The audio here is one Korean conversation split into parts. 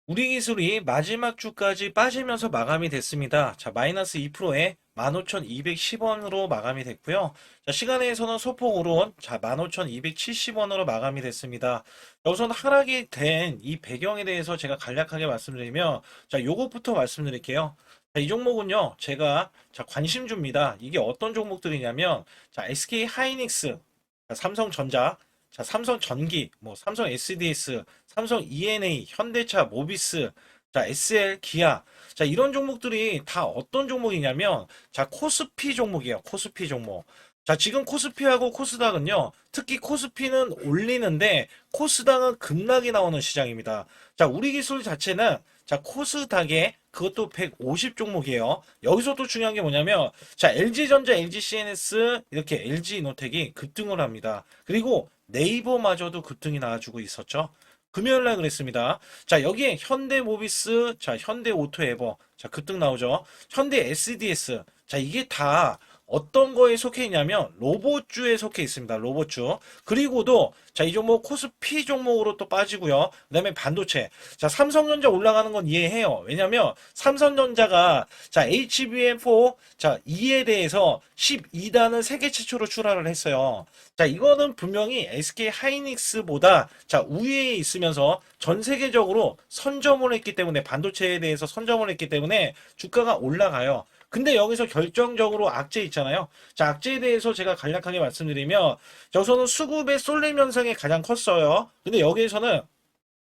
우리 기술이 마지막 주까지 빠지면서 마감이 됐습니다. 자, 마이너스 2%에 15,210원으로 마감이 됐고요. 자, 시간에서는 소폭으로 자, 15,270원으로 마감이 됐습니다. 우선 하락이 된 이 배경에 대해서 제가 간략하게 말씀드리면 자, 요것부터 말씀드릴게요. 자, 이 종목은요. 제가 자, 관심주입니다. 이게 어떤 종목들이냐면 자, SK 하이닉스, 자, 삼성전자, 자, 삼성전기, 뭐 삼성 SDS, 삼성 ENA, 현대차, 모비스, 자, SL, 기아. 자, 이런 종목들이 다 어떤 종목이냐면, 자, 코스피 종목이에요. 코스피 종목. 자, 지금 코스피하고 코스닥은요, 특히 코스피는 올리는데, 코스닥은 급락이 나오는 시장입니다. 자, 우리 기술 자체는, 자, 코스닥에 그것도 150 종목이에요. 여기서 또 중요한 게 뭐냐면, 자, LG전자, LGCNS, 이렇게 LG이노텍이 급등을 합니다. 그리고 네이버마저도 급등이 나와주고 있었죠. 금요일날 그랬습니다. 자, 여기에 현대모비스, 자, 현대오토에버, 자, 급등 나오죠. 현대 SDS, 자, 이게 다 어떤 거에 속해 있냐면 로봇주에 속해 있습니다. 로봇주. 그리고도 자, 이 종목 코스피 종목으로 또 빠지고요. 그다음에 반도체. 자, 삼성전자 올라가는 건 이해해요. 왜냐면 삼성전자가 자, HBM4 자, 2에 대해서 12단을 세계 최초로 출하를 했어요. 자, 이거는 분명히 SK 하이닉스보다 자, 우위에 있으면서 전 세계적으로 선점을 했기 때문에 반도체에 대해서 선점을 했기 때문에 주가가 올라가요. 근데 여기서 결정적으로 악재 있잖아요. 자, 악재에 대해서 제가 간략하게 말씀드리면, 자, 우선은 수급의 쏠림 현상이 가장 컸어요. 근데 여기에서는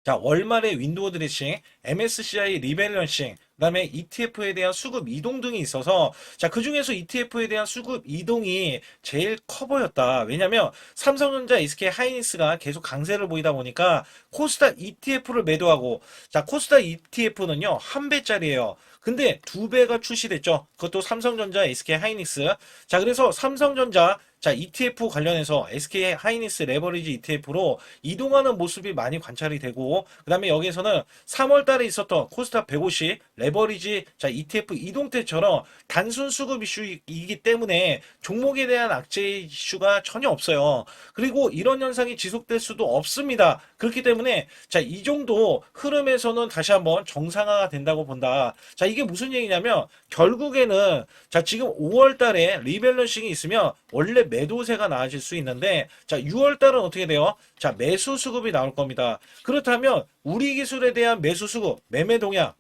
자, 월말에 윈도우 드레싱, MSCI 리밸런싱, 그다음에 ETF에 대한 수급 이동 등이 있어서 자, 그중에서 ETF에 대한 수급 이동이 제일 커 보였다. 왜냐면 삼성전자, SK 하이닉스가 계속 강세를 보이다 보니까 코스닥 ETF를 매도하고 자, 코스닥 ETF는요. 한 배짜리예요. 근데 두 배가 출시됐죠. 그것도 삼성전자, SK 하이닉스. 자, 그래서 삼성전자 자, ETF 관련해서 SK 하이닉스 레버리지 ETF로 이동하는 모습이 많이 관찰이 되고, 그 다음에 여기에서는 3월 달에 있었던 코스닥 150 레버리지 자, ETF 이동 때처럼 단순 수급 이슈이기 때문에 종목에 대한 악재 이슈가 전혀 없어요. 그리고 이런 현상이 지속될 수도 없습니다. 그렇기 때문에 자, 이 정도 흐름에서는 다시 한번 정상화가 된다고 본다. 자, 이게 무슨 얘기냐면 결국에는 자, 지금 5월 달에 리밸런싱이 있으면 원래 매도세가 나아질 수 있는데 자, 6월 달은 어떻게 돼요? 자, 매수 수급이 나올 겁니다. 그렇다면 우리 기술에 대한 매수 수급, 매매 동향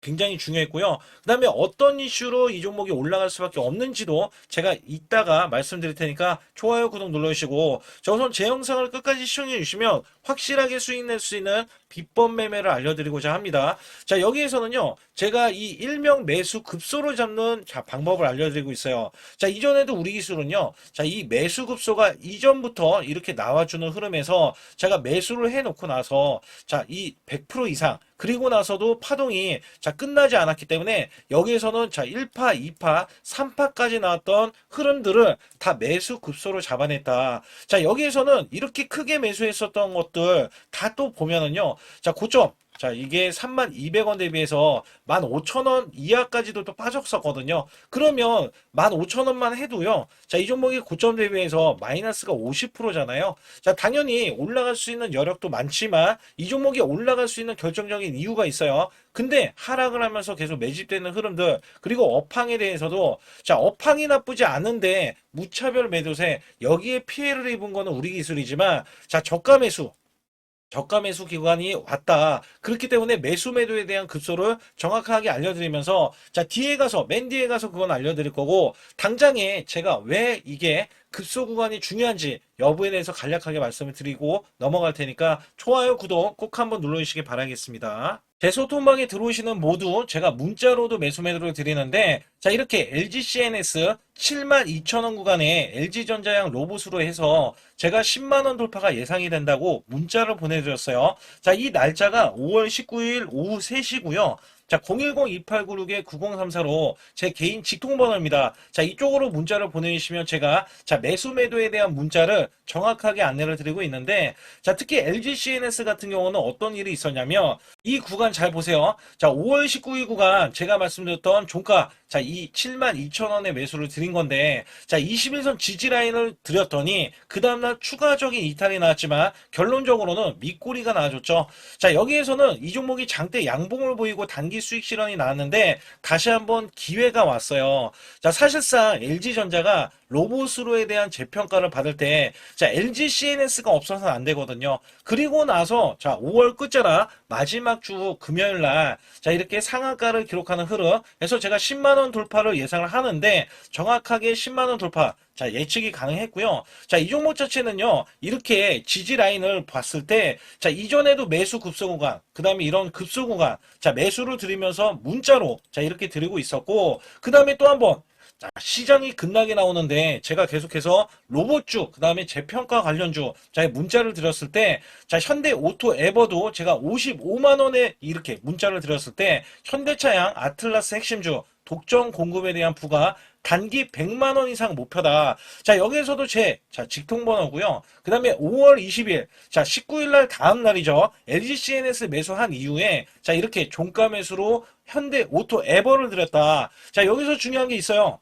굉장히 중요했고요. 그 다음에 어떤 이슈로 이 종목이 올라갈 수밖에 없는지도 제가 이따가 말씀드릴 테니까 좋아요, 구독 눌러주시고 자, 우선 제 영상을 끝까지 시청해 주시면 확실하게 수익 낼 수 있는 비법 매매를 알려드리고자 합니다. 자, 여기에서는요, 제가 이 일명 매수 급소를 잡는 자, 방법을 알려드리고 있어요. 자, 이전에도 우리 기술은요, 자, 이 매수 급소가 이전부터 이렇게 나와주는 흐름에서 제가 매수를 해놓고 나서 자, 이 100% 이상 그리고 나서도 파동이 자, 끝나지 않았기 때문에 여기에서는 자, 1파, 2파, 3파까지 나왔던 흐름들을 다 매수 급소로 잡아냈다. 자, 여기에서는 이렇게 크게 매수했었던 것들 다 또 보면은요. 자, 고점. 자, 이게 32,200원 대비해서 15,000원 이하까지도 또 빠졌었거든요. 그러면 15,000원만 해도요. 자, 이 종목이 고점 대비해서 마이너스가 50%잖아요. 자, 당연히 올라갈 수 있는 여력도 많지만 이 종목이 올라갈 수 있는 결정적인 이유가 있어요. 근데 하락을 하면서 계속 매집되는 흐름들 그리고 업황에 대해서도 자, 업황이 나쁘지 않은데 무차별 매도세 여기에 피해를 입은 거는 우리 기술이지만 자, 저가 매수 기관이 왔다. 그렇기 때문에 매수 매도에 대한 급소를 정확하게 알려드리면서 자, 뒤에 가서 맨 뒤에 가서 그건 알려드릴 거고 당장에 제가 왜 이게 급소 구간이 중요한지 여부에 대해서 간략하게 말씀을 드리고 넘어갈 테니까 좋아요, 구독 꼭 한번 눌러주시기 바라겠습니다. 제 소통방에 들어오시는 모두 제가 문자로도 매수 매도를 드리는데 자, 이렇게 LGCNS 72,000원 구간에 LG전자양 로봇으로 해서 제가 10만원 돌파가 예상이 된다고 문자를 보내드렸어요. 자, 이 날짜가 5월 19일 오후 3시고요. 자, 010-2896-9034로 제 개인 직통번호입니다. 자, 이쪽으로 문자를 보내주시면 제가 자, 매수 매도에 대한 문자를 정확하게 안내를 드리고 있는데 자, 특히 LG CNS 같은 경우는 어떤 일이 있었냐면 이 구간 잘 보세요. 자, 5월 19일 구간 제가 말씀드렸던 종가 자, 이 72,000원에 매수를 드린 건데 자, 21선 지지 라인을 드렸더니 그 다음날 추가적인 이탈이 나왔지만 결론적으로는 밑꼬리가 나와줬죠. 자, 여기에서는 이 종목이 장대 양봉을 보이고 단기 수익 실현이 나왔는데 다시 한번 기회가 왔어요. 자, 사실상 LG전자가 로봇으로에 대한 재평가를 받을 때 자, LG CNS가 없어서는 안 되거든요. 그리고 나서 자, 5월 끝자락 마지막 주 금요일 날 자, 이렇게 상한가를 기록하는 흐름. 그래서 제가 10만 원 돌파를 예상을 하는데 정확하게 10만 원 돌파 자, 예측이 가능했고요. 자, 이 종목 자체는요, 이렇게 지지 라인을 봤을 때, 자, 이전에도 매수 급소 구간, 그 다음에 이런 급소 구간, 자, 매수를 드리면서 문자로, 자, 이렇게 드리고 있었고, 그 다음에 또 한 번, 자, 시장이 급락이 나오는데, 제가 계속해서 로봇주, 그 다음에 재평가 관련주, 자, 문자를 드렸을 때, 자, 현대 오토 에버도 제가 55만원에 이렇게 문자를 드렸을 때, 현대차양 아틀라스 핵심주, 독점 공급에 대한 부가 단기 100만 원 이상 목표다. 자, 여기에서도 자, 직통번호고요. 그 다음에 5월 20일, 자, 19일 날 다음 날이죠. LG CNS 매수한 이후에, 자, 이렇게 종가 매수로 현대 오토 에버를 드렸다. 자, 여기서 중요한 게 있어요.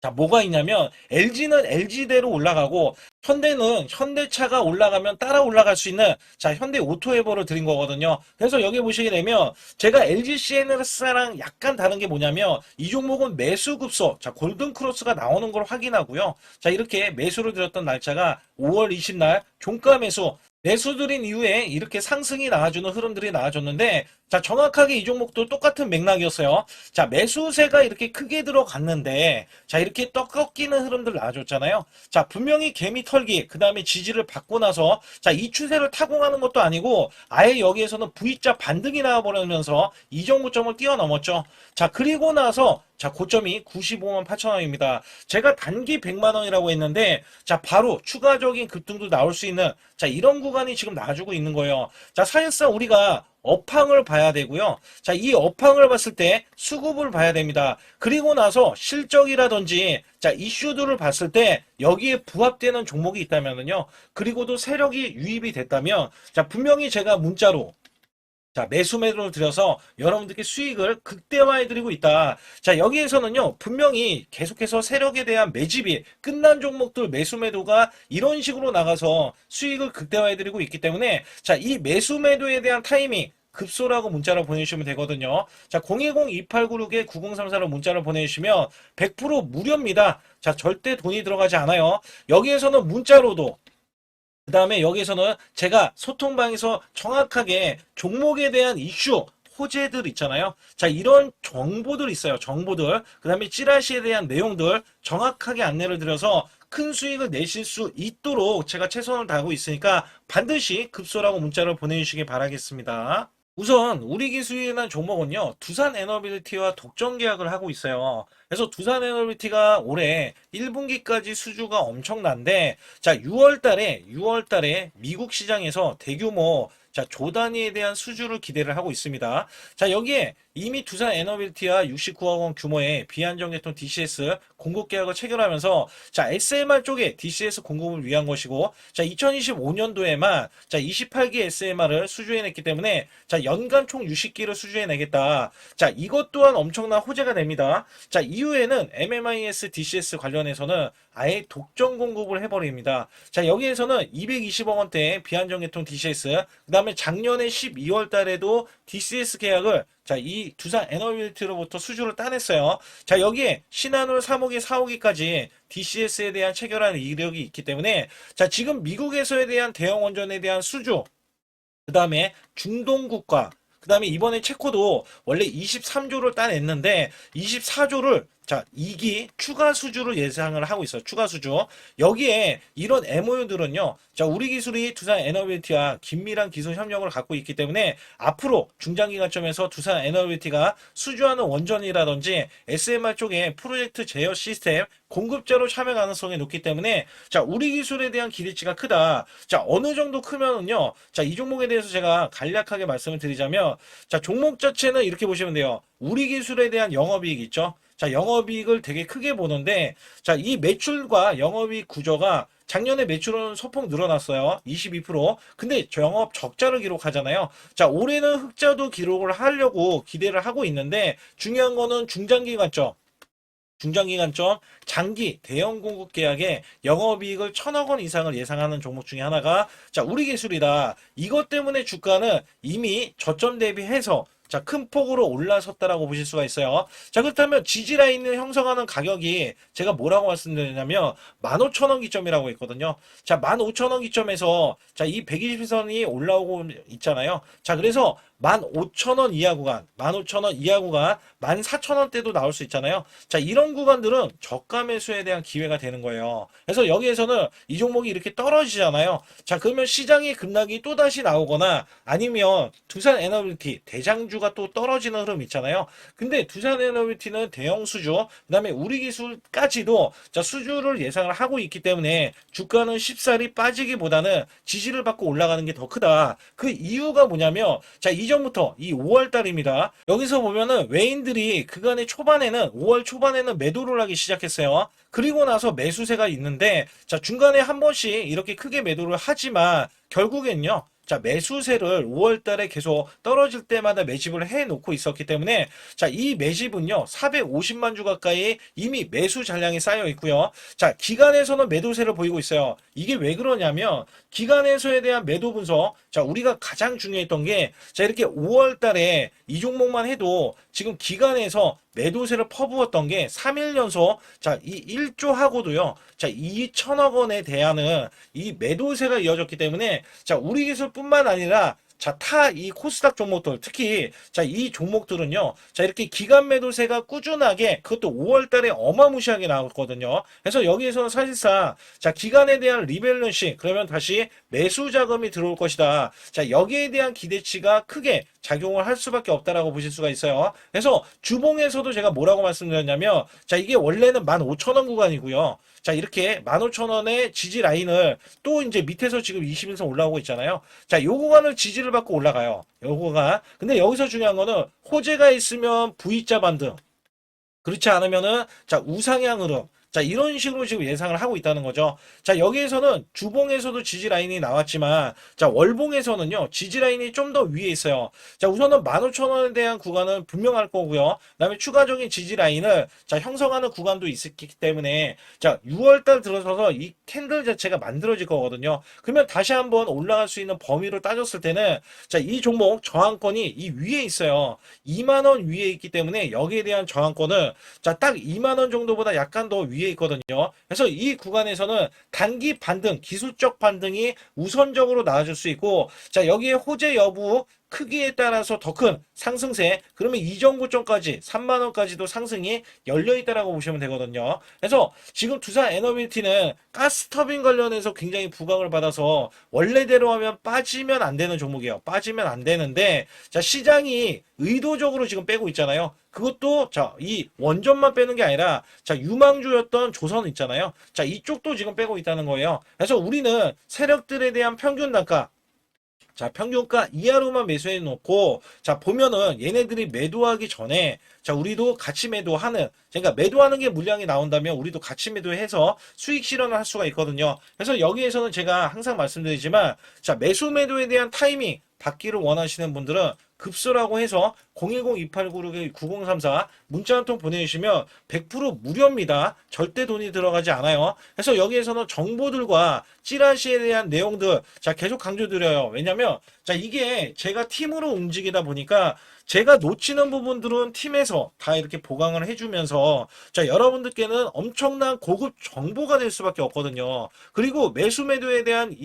자, 뭐가 있냐면 LG는 LG대로 올라가고 현대는 현대차가 올라가면 따라 올라갈 수 있는 자, 현대 오토에버를 드린 거거든요. 그래서 여기 보시게 되면 제가 LG CNS랑 약간 다른 게 뭐냐면 이 종목은 매수 급소 자, 골든 크로스가 나오는 걸 확인하고요. 자, 이렇게 매수를 드렸던 날짜가 5월 20날 종가 매수 매수드린 이후에 이렇게 상승이 나와주는 흐름들이 나와줬는데 자, 정확하게 이 종목도 똑같은 맥락이었어요. 자, 매수세가 이렇게 크게 들어갔는데 자, 이렇게 떡 꺾이는 흐름들 나와줬잖아요. 자, 분명히 개미 털기 그 다음에 지지를 받고 나서 자, 이 추세를 타공하는 것도 아니고 아예 여기에서는 V자 반등이 나와버리면서 이 정도점을 뛰어넘었죠. 자, 그리고 나서 자, 고점이 95만 8천 원입니다. 제가 단기 100만 원이라고 했는데 자, 바로 추가적인 급등도 나올 수 있는 자, 이런 구간이 지금 나와주고 있는 거예요. 자, 사실상 우리가 업황을 봐야 되고요. 자, 이 업황을 봤을 때 수급을 봐야 됩니다. 그리고 나서 실적이라든지 자, 이슈들을 봤을 때 여기에 부합되는 종목이 있다면은요. 그리고도 세력이 유입이 됐다면 자, 분명히 제가 문자로 자, 매수 매도를 들여서 여러분들께 수익을 극대화해 드리고 있다. 자, 여기에서는요, 분명히 계속해서 세력에 대한 매집이 끝난 종목들 매수 매도가 이런 식으로 나가서 수익을 극대화해 드리고 있기 때문에 자, 이 매수 매도에 대한 타이밍 급소라고 문자를 보내주시면 되거든요. 자, 010-2896-9034로 문자를 보내주시면 100% 무료입니다. 자, 절대 돈이 들어가지 않아요. 여기에서는 문자로도 그 다음에 여기에서는 제가 소통방에서 정확하게 종목에 대한 이슈, 호재들 있잖아요. 자, 이런 정보들 있어요. 정보들. 그 다음에 찌라시에 대한 내용들 정확하게 안내를 드려서 큰 수익을 내실 수 있도록 제가 최선을 다하고 있으니까 반드시 급소라고 문자를 보내주시기 바라겠습니다. 우선 우리 기술이라는 종목은요, 두산 에너빌리티와 독점 계약을 하고 있어요. 그래서 두산 에너빌리티가 올해 1분기까지 수주가 엄청난데, 자, 6월 달에 미국 시장에서 대규모 자, 조 단위에 대한 수주를 기대를 하고 있습니다. 자, 여기에 이미 두산 에너빌리티와 69억 원 규모의 비안정제품 DCS 공급 계약을 체결하면서 자, SMR 쪽에 DCS 공급을 위한 것이고 자, 2025년도에만 자, 28기 SMR을 수주해냈기 때문에 자, 연간 총 60기를 수주해내겠다. 자, 이것 또한 엄청난 호재가 됩니다. 자, 이후에는 MMIS DCS 관련해서는 아예 독점 공급을 해버립니다. 자, 여기에서는 220억 원대의 비안정제품 DCS 그 다음에 작년에 12월 달에도 DCS 계약을 자, 이 두산 에너빌리티로부터 수주를 따냈어요. 자, 여기에 신한울 3호기, 4호기까지 DCS에 대한 체결한 이력이 있기 때문에 자, 지금 미국에서에 대한 대형 원전에 대한 수주, 그 다음에 중동국가, 그 다음에 이번에 체코도 원래 23조를 따냈는데 24조를 자, 2기 추가 수주를 예상을 하고 있어요. 추가 수주. 여기에 이런 MOU들은요. 자, 우리 기술이 두산 에너빌티와 긴밀한 기술 협력을 갖고 있기 때문에 앞으로 중장기 관점에서 두산 에너빌티가 수주하는 원전이라든지 SMR 쪽에 프로젝트 제어 시스템 공급자로 참여 가능성이 높기 때문에 자, 우리 기술에 대한 기대치가 크다. 자, 어느 정도 크면은요. 자, 이 종목에 대해서 제가 간략하게 말씀을 드리자면 자, 종목 자체는 이렇게 보시면 돼요. 우리 기술에 대한 영업이익 있죠. 자, 영업이익을 되게 크게 보는데, 자, 이 매출과 영업이익 구조가 작년에 매출은 소폭 늘어났어요. 22%. 근데 영업 적자를 기록하잖아요. 자, 올해는 흑자도 기록을 하려고 기대를 하고 있는데, 중요한 거는 중장기 관점. 중장기 관점 장기 대형 공급 계약에 영업이익을 1,000억 원 이상을 예상하는 종목 중에 하나가 자, 우리 기술이다. 이것 때문에 주가는 이미 저점 대비해서 자, 큰 폭으로 올라섰다라고 보실 수가 있어요. 자, 그렇다면 지지 라인을 형성하는 가격이 제가 뭐라고 말씀드리냐면 15,000원 기점이라고 있거든요. 자, 15,000원 기점에서 자, 이 120선이 올라오고 있잖아요. 자, 그래서 15,000원 이하 구간, 15,000원 이하 구간, 14,000원대도 나올 수 있잖아요. 자, 이런 구간들은 저가 매수에 대한 기회가 되는 거예요. 그래서 여기에서는 이 종목이 이렇게 떨어지잖아요. 자, 그러면 시장의 급락이 또다시 나오거나 아니면 두산 에너빌티 대장주가 또 떨어지는 흐름 있잖아요. 근데 두산 에너빌티는 대형 수주, 그다음에 우리 기술까지도 자, 수주를 예상을 하고 있기 때문에 주가는 쉽사리 빠지기보다는 지지를 받고 올라가는 게 더 크다. 그 이유가 뭐냐면 자, 이전부터 이 5월 달입니다. 여기서 보면은 외인들이 그간의 초반에는 5월 초반에는 매도를 하기 시작했어요. 그리고 나서 매수세가 있는데 자, 중간에 한 번씩 이렇게 크게 매도를 하지만 결국엔요. 자, 매수세를 5월 달에 계속 떨어질 때마다 매집을 해 놓고 있었기 때문에 자, 이 매집은요. 450만 주 가까이 이미 매수 잔량이 쌓여 있고요. 자, 기간에서는 매도세를 보이고 있어요. 이게 왜 그러냐면 기간에서에 대한 매도 분석. 자, 우리가 가장 중요했던 게 자, 이렇게 5월 달에 이 종목만 해도 지금 기간에서 매도세를 퍼부었던 게 3일 연속 자, 이 1조하고도요. 자, 2천억 원에 대한 이 매도세가 이어졌기 때문에 자, 우리 기술뿐만 아니라 자, 이 코스닥 종목들, 특히, 자, 이 종목들은요, 자, 이렇게 기간 매도세가 꾸준하게, 그것도 5월 달에 어마무시하게 나왔거든요. 그래서 여기에서는 사실상, 자, 기간에 대한 리밸런싱, 그러면 다시 매수 자금이 들어올 것이다. 자, 여기에 대한 기대치가 크게 작용을 할 수밖에 없다라고 보실 수가 있어요. 그래서 주봉에서도 제가 뭐라고 말씀드렸냐면, 자, 이게 원래는 15,000원 구간이고요. 자, 이렇게 15,000원의 지지 라인을 또 이제 밑에서 지금 20일선 올라오고 있잖아요. 자, 요 구간을 지지를 받고 올라가요. 요 구간. 근데 여기서 중요한 거는 호재가 있으면 V자 반등. 그렇지 않으면은 자, 우상향 흐름. 자, 이런 식으로 지금 예상을 하고 있다는 거죠. 자, 여기에서는 주봉에서도 지지 라인이 나왔지만 자, 월봉에서는요. 지지 라인이 좀 더 위에 있어요. 자, 우선은 15,000원에 대한 구간은 분명할 거고요. 그다음에 추가적인 지지 라인을 자, 형성하는 구간도 있었기 때문에 자, 6월 달 들어서서 이 캔들 자체가 만들어질 거거든요. 그러면 다시 한번 올라갈 수 있는 범위로 따졌을 때는 자, 이 종목 저항권이 이 위에 있어요. 2만 원 위에 있기 때문에 여기에 대한 저항권은 자, 딱 2만 원 정도보다 약간 더 위에 있거든요. 그래서 이 구간에서는 단기 반등, 기술적 반등이 우선적으로 나와줄 수 있고, 자, 여기에 호재 여부 크기에 따라서 더 큰 상승세, 그러면 이전 고점까지 3만 원까지도 상승이 열려 있다라고 보시면 되거든요. 그래서 지금 두산 에너빌티는 가스 터빈 관련해서 굉장히 부각을 받아서 원래대로 하면 빠지면 안 되는 종목이에요. 빠지면 안 되는데 자, 시장이 의도적으로 지금 빼고 있잖아요. 그것도 자, 이 원전만 빼는 게 아니라 자, 유망주였던 조선 있잖아요. 자, 이쪽도 지금 빼고 있다는 거예요. 그래서 우리는 세력들에 대한 평균 단가 자, 평균가 이하로만 매수해 놓고, 자, 보면은 얘네들이 매도하기 전에, 자, 우리도 같이 매도하는, 그러니까 매도하는 게 물량이 나온다면 우리도 같이 매도해서 수익 실현을 할 수가 있거든요. 그래서 여기에서는 제가 항상 말씀드리지만, 자, 매수 매도에 대한 타이밍 받기를 원하시는 분들은 급소라고 해서 010-2896-9034 문자 한 통 보내주시면 100% 무료입니다. 절대 돈이 들어가지 않아요. 그래서 여기에서는 정보들과 찌라시에 대한 내용들 자, 계속 강조드려요. 왜냐면 자, 이게 제가 팀으로 움직이다 보니까 제가 놓치는 부분들은 팀에서 다 이렇게 보강을 해주면서 자, 여러분들께는 엄청난 고급 정보가 될 수밖에 없거든요. 그리고 매수 매도에 대한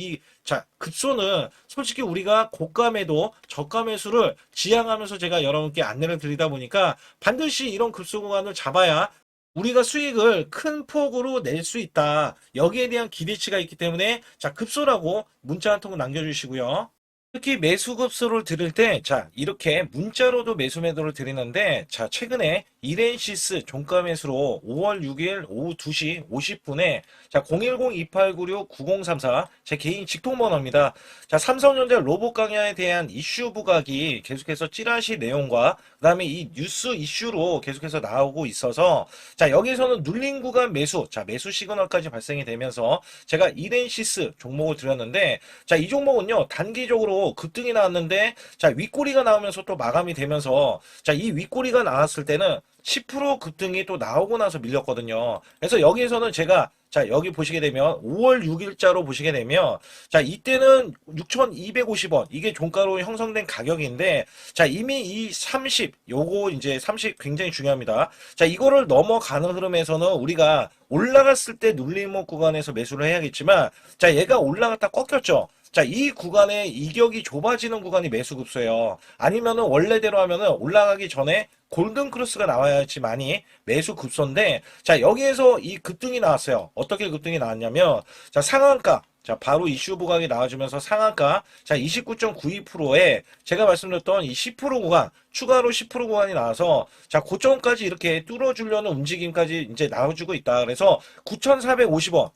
자, 급소는 솔직히 우리가 고가 매도, 저가 매수를 지향하면서 제가 여러분께 안내를 드리다 보니까 반드시 이런 급소 구간을 잡아야 우리가 수익을 큰 폭으로 낼 수 있다. 여기에 대한 기대치가 있기 때문에 자, 급소라고 문자 한 통 남겨주시고요. 특히 매수 급소를 드릴 때, 자, 이렇게 문자로도 매수 매도를 드리는데, 자, 최근에 이렌시스 종가 매수로 5월 6일 오후 2시 50분에, 자, 010-2896-9034, 제 개인 직통번호입니다. 자, 삼성전자 로봇 강야에 대한 이슈 부각이 계속해서 찌라시 내용과, 그 다음에 이 뉴스 이슈로 계속해서 나오고 있어서, 자, 여기서는 눌린 구간 매수, 자, 매수 시그널까지 발생이 되면서, 제가 이렌시스 종목을 드렸는데, 자, 이 종목은요, 단기적으로 급등이 나왔는데, 자, 윗꼬리가 나오면서 또 마감이 되면서, 자, 이 윗꼬리가 나왔을 때는 10% 급등이 또 나오고 나서 밀렸거든요. 그래서 여기에서는 제가, 자, 여기 보시게 되면 5월 6일자로 보시게 되면, 자, 이때는 6,250원, 이게 종가로 형성된 가격인데, 자, 이미 이 30, 요거 이제 30 굉장히 중요합니다. 자, 이거를 넘어가는 흐름에서는 우리가 올라갔을 때 눌림목 구간에서 매수를 해야겠지만, 자, 얘가 올라갔다 꺾였죠. 자, 이 구간에 이격이 좁아지는 구간이 매수 급소예요. 아니면은 원래대로 하면은 올라가기 전에 골든 크로스가 나와야지만이 매수 급소인데, 자, 여기에서 이 급등이 나왔어요. 어떻게 급등이 나왔냐면, 자, 상한가. 자, 바로 이슈 부각이 나와주면서 상한가, 자, 29.92%에 제가 말씀드렸던 이 10% 구간, 추가로 10% 구간이 나와서, 자, 고점까지 이렇게 뚫어주려는 움직임까지 이제 나와주고 있다. 그래서 9,450원.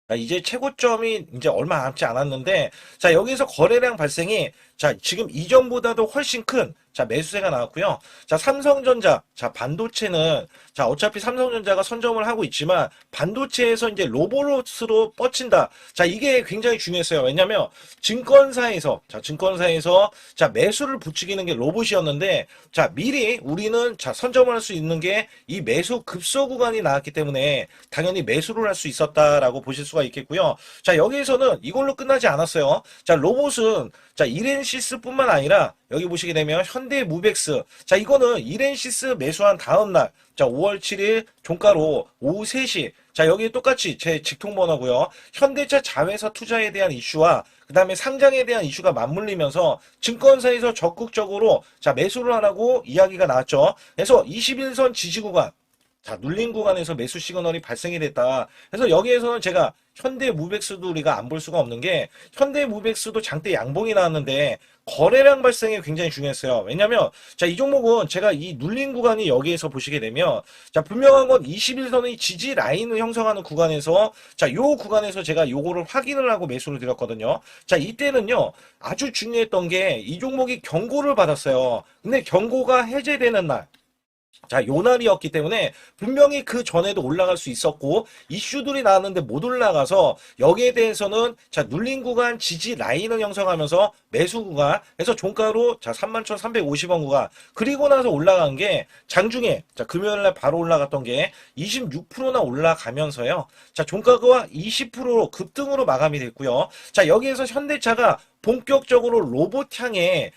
자, 이제 최고점이 이제 얼마 남지 않았는데, 자, 여기서 거래량 발생이, 자, 지금 이전보다도 훨씬 큰, 자, 매수세가 나왔고요. 자, 삼성전자, 자, 반도체는, 자, 어차피 삼성전자가 선점을 하고 있지만, 반도체에서 이제 로봇으로 뻗친다. 자, 이게 굉장히 중요했어요. 왜냐면, 증권사에서, 자, 증권사에서, 자, 매수를 부추기는 게 로봇이었는데, 자, 미리 우리는, 자, 선점을 할 수 있는 게, 이 매수 급소 구간이 나왔기 때문에, 당연히 매수를 할 수 있었다라고 보실 수가 있겠고요. 자, 여기에서는 이걸로 끝나지 않았어요. 자, 로봇은, 자, 이렌시스뿐만 아니라 여기 보시게 되면 현대무벡스, 자, 이거는 이렌시스 매수한 다음 날, 자, 5월 7일 종가로 오후 3시, 자, 여기 똑같이 제 직통번호고요. 현대차 자회사 투자에 대한 이슈와 그 다음에 상장에 대한 이슈가 맞물리면서 증권사에서 적극적으로, 자, 매수를 하라고 이야기가 나왔죠. 그래서 21선 지지 구간, 자, 눌린 구간에서 매수 시그널이 발생이 됐다. 그래서 여기에서는 제가 현대무벡스도 우리가 안 볼 수가 없는 게, 현대무벡스도 장대 양봉이 나왔는데 거래량 발생이 굉장히 중요했어요. 왜냐면, 자, 이 종목은 제가 이 눌린 구간이 여기에서 보시게 되면, 자, 분명한 건 21선의 지지 라인을 형성하는 구간에서, 자, 요 구간에서 제가 요거를 확인을 하고 매수를 드렸거든요. 자, 이때는요, 아주 중요했던 게 이 종목이 경고를 받았어요. 근데 경고가 해제되는 날, 자, 요 날이었기 때문에 분명히 그 전에도 올라갈 수 있었고, 이슈들이 나왔는데 못 올라가서 여기에 대해서는, 자, 눌린 구간 지지 라인을 형성하면서 매수 구간, 그래서 종가로, 자, 31,350원 구간, 그리고 나서 올라간 게 장중에, 자, 금요일 날 바로 올라갔던 게 26%나 올라가면서요. 자, 종가가 20% 급등으로 마감이 됐고요. 자, 여기에서 현대차가 본격적으로 로봇향에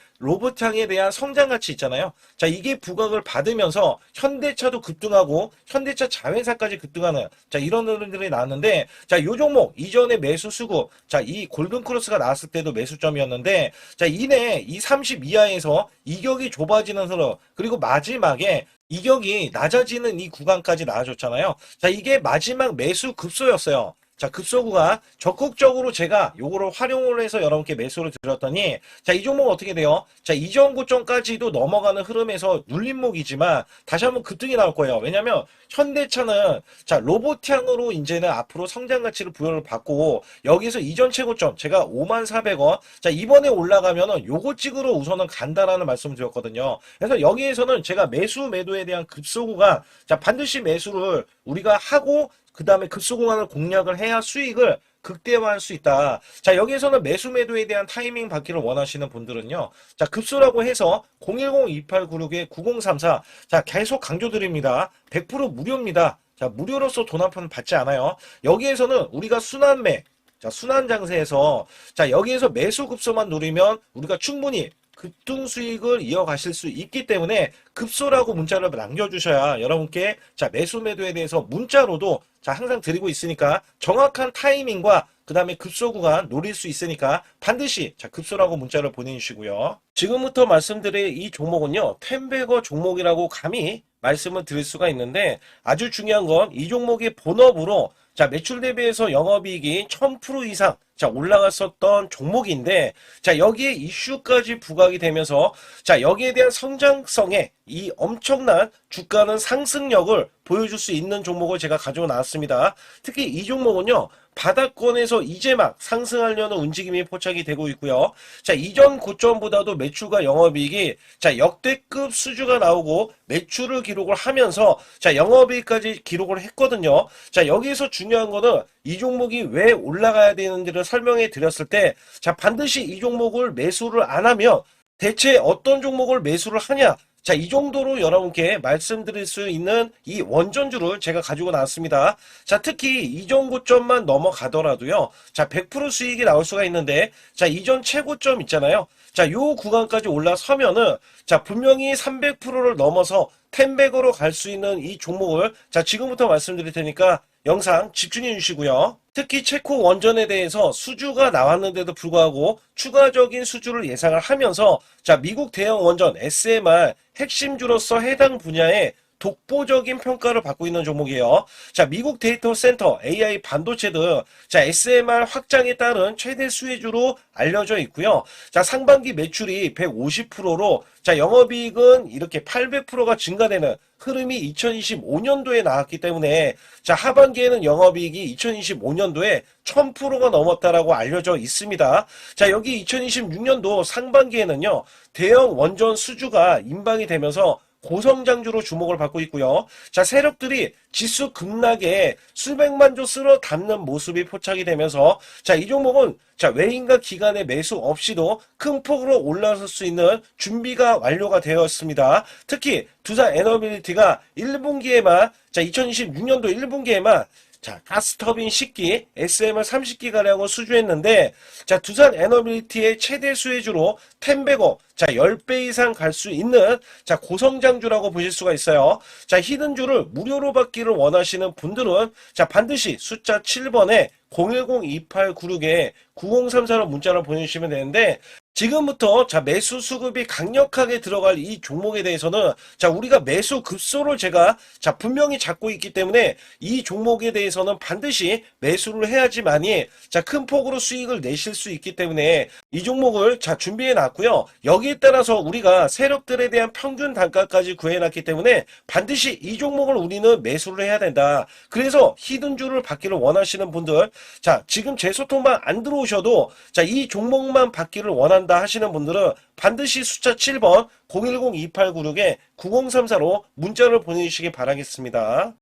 대한 성장 가치 있잖아요. 자, 이게 부각을 받으면서 현대차도 급등하고 현대차 자회사까지 급등하는, 자, 이런 흐름들이 나왔는데, 자, 요 종목 이전에 매수 수급, 자, 이 골든 크로스가 나왔을 때도 매수점이었는데, 자, 이내 이 30 이하에서 이격이 좁아지는 흐름, 그리고 마지막에 이격이 낮아지는 이 구간까지 나와줬잖아요. 자, 이게 마지막 매수 급소였어요. 자, 급소구가 적극적으로 제가 요거를 활용을 해서 여러분께 매수를 드렸더니, 자, 이 종목 어떻게 돼요? 자, 이전 고점까지도 넘어가는 흐름에서 눌림목이지만 다시 한번 급등이 나올 거예요. 왜냐면 현대차는, 자, 로봇향으로 이제는 앞으로 성장 가치를 부여를 받고, 여기서 이전 최고점 제가 54,000원, 자, 이번에 올라가면은 요거 찍으러 우선은 간다라는 말씀을 드렸거든요. 그래서 여기에서는 제가 매수 매도에 대한 급소구가, 자, 반드시 매수를 우리가 하고 그 다음에 급소공간을 공략을 해야 수익을 극대화할 수 있다. 자, 여기에서는 매수 매도에 대한 타이밍 받기를 원하시는 분들은요. 자, 급소라고 해서 010-2896-9034. 자, 계속 강조드립니다. 100% 무료입니다. 자, 무료로서 돈 한 푼 받지 않아요. 여기에서는 우리가 순환매, 자, 순환 장세에서, 자, 여기에서 매수 급소만 누리면 우리가 충분히 급등 수익을 이어가실 수 있기 때문에 급소라고 문자를 남겨주셔야 여러분께, 자, 매수 매도에 대해서 문자로도, 자, 항상 드리고 있으니까 정확한 타이밍과 그 다음에 급소 구간 노릴 수 있으니까 반드시 자, 급소라고 문자를 보내주시고요. 지금부터 말씀드릴 이 종목은요, 텐베거 종목이라고 감히 말씀을 드릴 수가 있는데 아주 중요한 건 이 종목이 본업으로 자, 매출 대비해서 영업이익이 1000% 이상 자, 올라갔었던 종목인데 자, 여기에 이슈까지 부각이 되면서 자, 여기에 대한 성장성에 이 엄청난 주가는 상승력을 보여줄 수 있는 종목을 제가 가지고 나왔습니다. 특히 이 종목은요, 바닥권에서 이제 막 상승하려는 움직임이 포착이 되고 있고요. 자, 이전 고점보다도 매출과 영업이익이 자, 역대급 수주가 나오고 매출을 기록을 하면서 자, 영업이익까지 기록을 했거든요. 자, 여기서 중요한 거는 이 종목이 왜 올라가야 되는지를 설명해 드렸을 때 자, 반드시 이 종목을 매수를 안 하면 대체 어떤 종목을 매수를 하냐? 자, 이 정도로 여러분께 말씀드릴 수 있는 이 원전주를 제가 가지고 나왔습니다. 자, 특히 이전 고점만 넘어가더라도요. 자, 100% 수익이 나올 수가 있는데, 자, 이전 최고점 있잖아요. 자, 요 구간까지 올라서면은, 자, 분명히 300%를 넘어서 텐백으로 갈 수 있는 이 종목을, 자, 지금부터 말씀드릴 테니까 영상 집중해 주시고요. 특히 체코 원전에 대해서 수주가 나왔는데도 불구하고 추가적인 수주를 예상을 하면서 자, 미국 대형 원전 SMR 핵심주로서 해당 분야에 독보적인 평가를 받고 있는 종목이에요. 자, 미국 데이터 센터, AI 반도체 등 자, SMR 확장에 따른 최대 수혜주로 알려져 있고요. 자, 상반기 매출이 150%로 자, 영업이익은 이렇게 800%가 증가되는 흐름이 2025년도에 나왔기 때문에 자, 하반기에는 영업이익이 2025년도에 1000%가 넘었다라고 알려져 있습니다. 자, 여기 2026년도 상반기에는요, 대형 원전 수주가 인방이 되면서 고성장주로 주목을 받고 있고요. 자, 세력들이 지수 급락에 수백만 조 쓸어 담는 모습이 포착이 되면서 자, 이 종목은 자, 외인과 기관의 매수 없이도 큰 폭으로 올라설 수 있는 준비가 완료가 되었습니다. 특히 두산 에너빌리티가 1분기에만 자, 2026년도 1분기에만 자, 가스터빈 10기, SMR 30기가량을 수주했는데, 자, 두산 에너빌리티의 최대 수혜주로 텐베거, 자, 10배 이상 갈 수 있는, 자, 고성장주라고 보실 수가 있어요. 자, 히든주를 무료로 받기를 원하시는 분들은, 자, 반드시 숫자 7번에 010-2896-9034로 문자를 보내주시면 되는데, 지금부터 자, 매수 수급이 강력하게 들어갈 이 종목에 대해서는 자, 우리가 매수 급소를 제가 자, 분명히 잡고 있기 때문에 이 종목에 대해서는 반드시 매수를 해야지만이 자, 큰 폭으로 수익을 내실 수 있기 때문에 이 종목을 자, 준비해 놨고요. 여기에 따라서 우리가 세력들에 대한 평균 단가까지 구해 놨기 때문에 반드시 이 종목을 우리는 매수를 해야 된다. 그래서 히든주를 받기를 원하시는 분들 자, 지금 제 소통만 안 들어오셔도 자, 이 종목만 받기를 원한다 하시는 분들은 반드시 숫자 7번 010-2896-9034로 문자를 보내주시기 바라겠습니다.